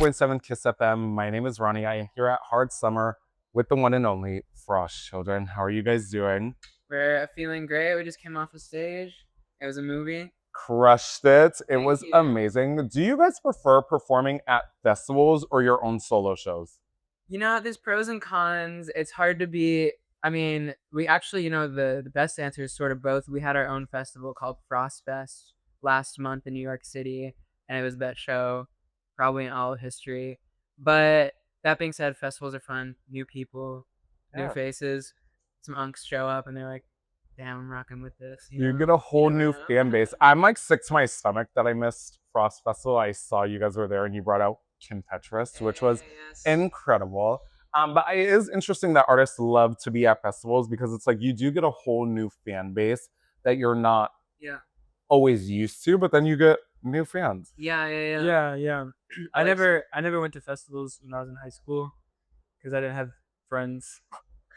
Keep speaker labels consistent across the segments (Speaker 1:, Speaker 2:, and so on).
Speaker 1: 101.7 Kiss FM. My name is Ronnie. I am here at Hard Summer with the one and only Frost Children. How are you guys doing?
Speaker 2: We're feeling great. We just came off the stage. It was a movie.
Speaker 1: Crushed it. It
Speaker 2: Thank
Speaker 1: was
Speaker 2: you.
Speaker 1: amazing. Do you guys prefer performing at festivals or your own solo shows?
Speaker 2: There's pros and cons. It's hard to be. I mean, we actually, the best answer is sort of both. We had our own festival called Frost Fest last month in New York City, and it was the best show probably in all of history. But that being said, festivals are fun. New people, new
Speaker 1: Yeah.
Speaker 2: faces. Some unks show up and they're like, "Damn, I'm rocking with this."
Speaker 1: You get a whole new
Speaker 2: know?
Speaker 1: fan base. I'm like sick to my stomach that I missed Frost Festival. I saw you guys were there and you brought out Kim Petras, which was
Speaker 2: Yes.
Speaker 1: incredible. But it is interesting that artists love to be at festivals because it's like you do get a whole new fan base that you're not
Speaker 2: Yeah.
Speaker 1: always used to, but then you get new fans.
Speaker 3: Yeah. I never went to festivals when I was in high school because I didn't have friends.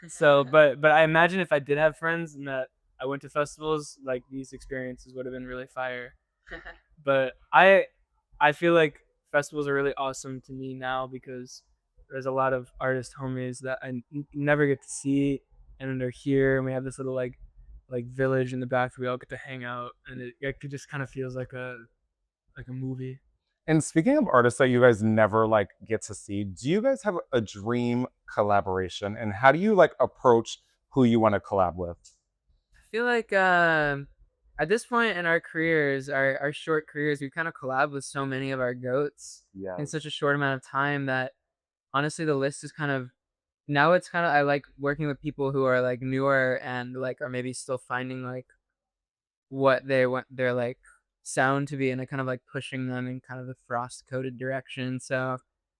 Speaker 3: So, but I imagine if I did have friends and that I went to festivals, like these experiences would have been really fire. But I feel like festivals are really awesome to me now because there's a lot of artist homies that I never get to see, and they're here, and we have this little like village in the back where we all get to hang out, and it just kind of feels like a movie.
Speaker 1: And speaking of artists that you guys never like get to see, do you guys have a dream collaboration? And how do you like approach who you want to collab with?
Speaker 2: I feel like at this point in our careers, our short careers, we kind of collab with so many of our goats in such a short amount of time that honestly the list is kind of now it's kind of I like working with people who are like newer and like are maybe still finding like what they want their like sound to be and I kind of like pushing them in kind of the frost coated direction. So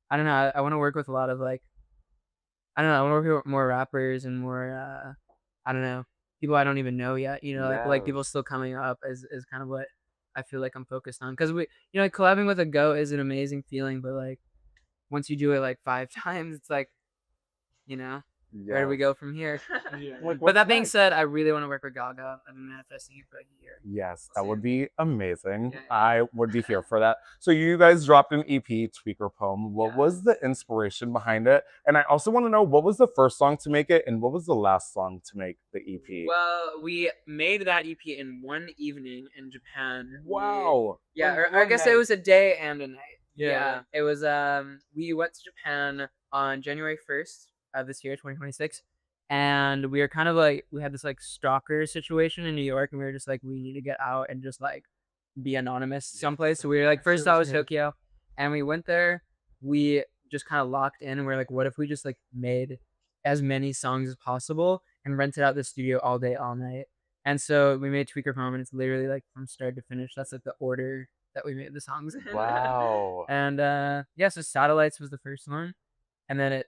Speaker 2: I don't know. I want to work with a lot of like I don't know. I want to work with more rappers and more I don't know people I don't even know yet. Like people still coming up is kind of what I feel like I'm focused on because like collabing with a goat is an amazing feeling, but like once you do it like 5 times, it's like where do we go from here? But that being said, I really want to work with Gaga. I've been manifesting it for like a year.
Speaker 1: Yes, that would be amazing.
Speaker 2: Yeah.
Speaker 1: I would be here for that. So you guys dropped an EP, Tweaker Poem. What was the inspiration behind it? And I also want to know what was the first song to make it and what was the last song to make the EP?
Speaker 2: Well, we made that EP in one evening in Japan.
Speaker 1: Wow.
Speaker 2: Or I guess it was a day and a night.
Speaker 3: Yeah.
Speaker 2: It was we went to Japan on January 1st of this year, 2026. And we were kind of like we had this like stalker situation in New York and we were just like we need to get out and just like be anonymous someplace. So we were like first thought was Tokyo and we went there. We just kind of locked in and we are like what if we just like made as many songs as possible and rented out the studio all day all night. And so we made Tweaker Poem and it's literally like from start to finish. That's like the order that we made the songs in.
Speaker 1: Wow.
Speaker 2: And so Satellites was the first one and then it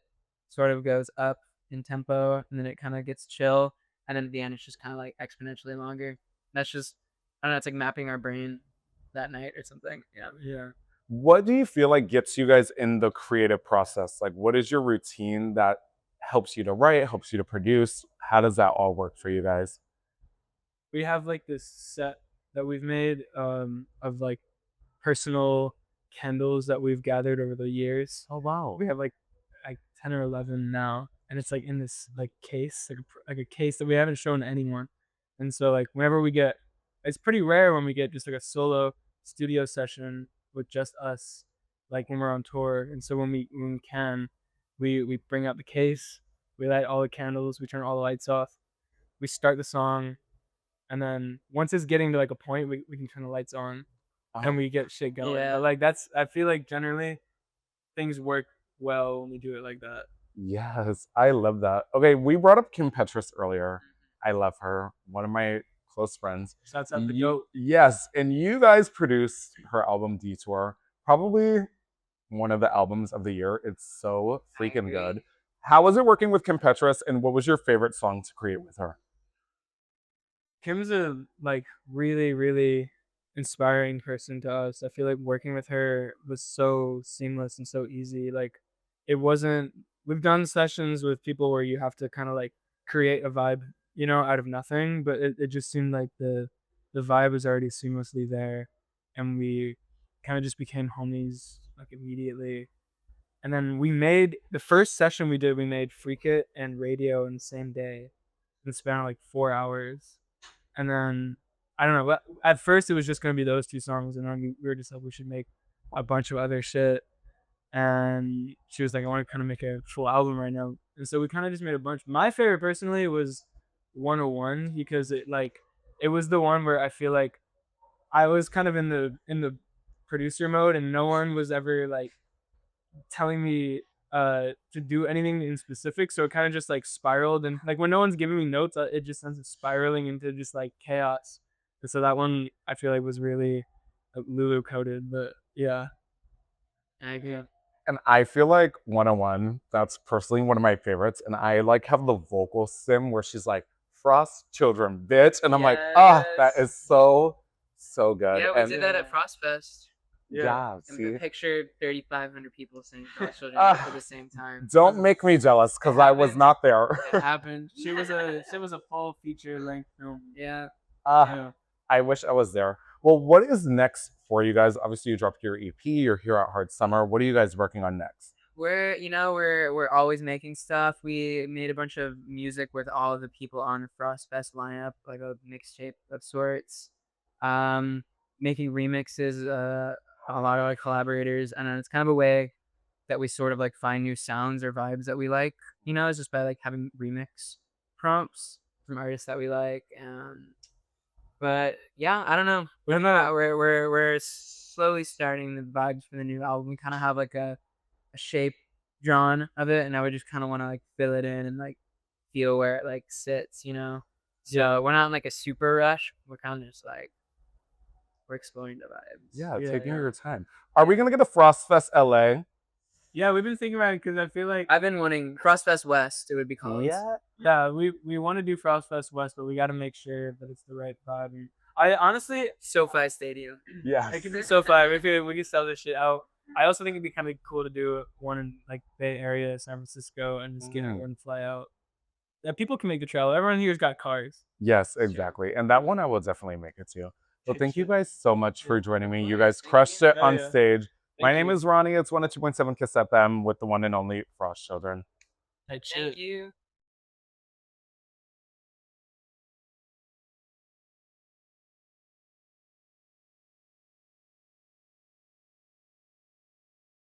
Speaker 2: sort of goes up in tempo and then it kind of gets chill and then at the end it's just kind of like exponentially longer. That's just I don't know, it's like mapping our brain that night or something.
Speaker 3: Yeah.
Speaker 1: What do you feel like gets you guys in the creative process? Like, what is your routine that helps you to write, helps you to produce? How does that all work for you guys?
Speaker 3: We have like this set that we've made of like personal candles that we've gathered over the years.
Speaker 1: Oh, wow.
Speaker 3: We have like 10 or 11 now, and it's like in this like case, like a case that we haven't shown anyone. And so like whenever we get, it's pretty rare when we get just like a solo studio session with just us, like when we're on tour. And so when we can, we bring out the case, we light all the candles, we turn all the lights off, we start the song, and then once it's getting to like a point, we can turn the lights on, and we get shit going.
Speaker 2: Yeah.
Speaker 3: But like I feel like generally things work well when we do it like that.
Speaker 1: Yes, I love that. Okay, we brought up Kim Petras earlier. I love her. One of my close friends.
Speaker 3: Shouts out the goat.
Speaker 1: Yes, and you guys produced her album Detour. Probably one of the albums of the year. It's so freaking good. How was it working with Kim Petras and what was your favorite song to create with her?
Speaker 3: Kim's a like really, really inspiring person to us. I feel like working with her was so seamless and so easy. Like it wasn't we've done sessions with people where you have to kind of like create a vibe, out of nothing, but it just seemed like the vibe was already seamlessly there and we kind of just became homies like immediately. And then we made the first session we did. We made Freak It and Radio in the same day, and spent like 4 hours. And then I don't know. At first, it was just gonna be those 2 songs, and then we were just like, we should make a bunch of other shit. And she was like, I want to kind of make a full album right now. And so we kind of just made a bunch. My favorite personally was 101 because it was the one where I feel like I was kind of in the producer mode, and no one was ever like telling me to do anything in specific. So it kind of just like spiraled, and like when no one's giving me notes, it just ends up spiraling into just like chaos. And so that one I feel like was really Lulu coded, but yeah.
Speaker 2: I agree.
Speaker 1: And I feel like 101, that's personally one of my favorites. And I like have the vocal sim where she's like, Frost Children, bitch. And I'm like, that is so good.
Speaker 2: Yeah, we
Speaker 1: and
Speaker 2: did that at Frostfest.
Speaker 1: Yeah,
Speaker 2: And
Speaker 1: see?
Speaker 2: pictured 3,500 people singing Frost Children at the same time.
Speaker 1: Don't make me jealous because I was not there.
Speaker 3: It happened. She was a full feature length film.
Speaker 2: Yeah.
Speaker 1: I wish I was there. Well, what is next for you guys? Obviously, you dropped your EP. You're here at Hard Summer. What are you guys working on next?
Speaker 2: We're always making stuff. We made a bunch of music with all of the people on the Frostfest lineup, like a mixtape of sorts. Making remixes, a lot of our collaborators, and it's kind of a way that we sort of like find new sounds or vibes that we like. It's just by like having remix prompts from artists that we like. But yeah, I don't know. We're slowly starting the vibes for the new album. We kind of have like a shape drawn of it, and now we just kind of want to like fill it in and like feel where it like sits. So we're not in like a super rush. We're kind of just like we're exploring the vibes.
Speaker 1: Yeah, taking your time. Are we gonna get a Frostfest LA?
Speaker 3: Yeah, we've been thinking about it because I feel like
Speaker 2: I've been wanting Frostfest West. It would be called.
Speaker 3: Yeah, we want to do Frostfest West, but we got to make sure that it's the right vibe. And I honestly,
Speaker 2: SoFi Stadium.
Speaker 1: Yeah,
Speaker 3: it could be SoFi. We can sell this shit out. I also think it'd be kind of cool to do one in like Bay Area, San Francisco, and just get out and fly out. That people can make the travel. Everyone here's got cars.
Speaker 1: Yes, exactly. And that one I will definitely make it to. Well, thank you guys so much for joining me. You guys crushed it on stage. My name is Ronnie. It's 102.7 Kiss FM with the one and only Frost Children.
Speaker 2: Thank you.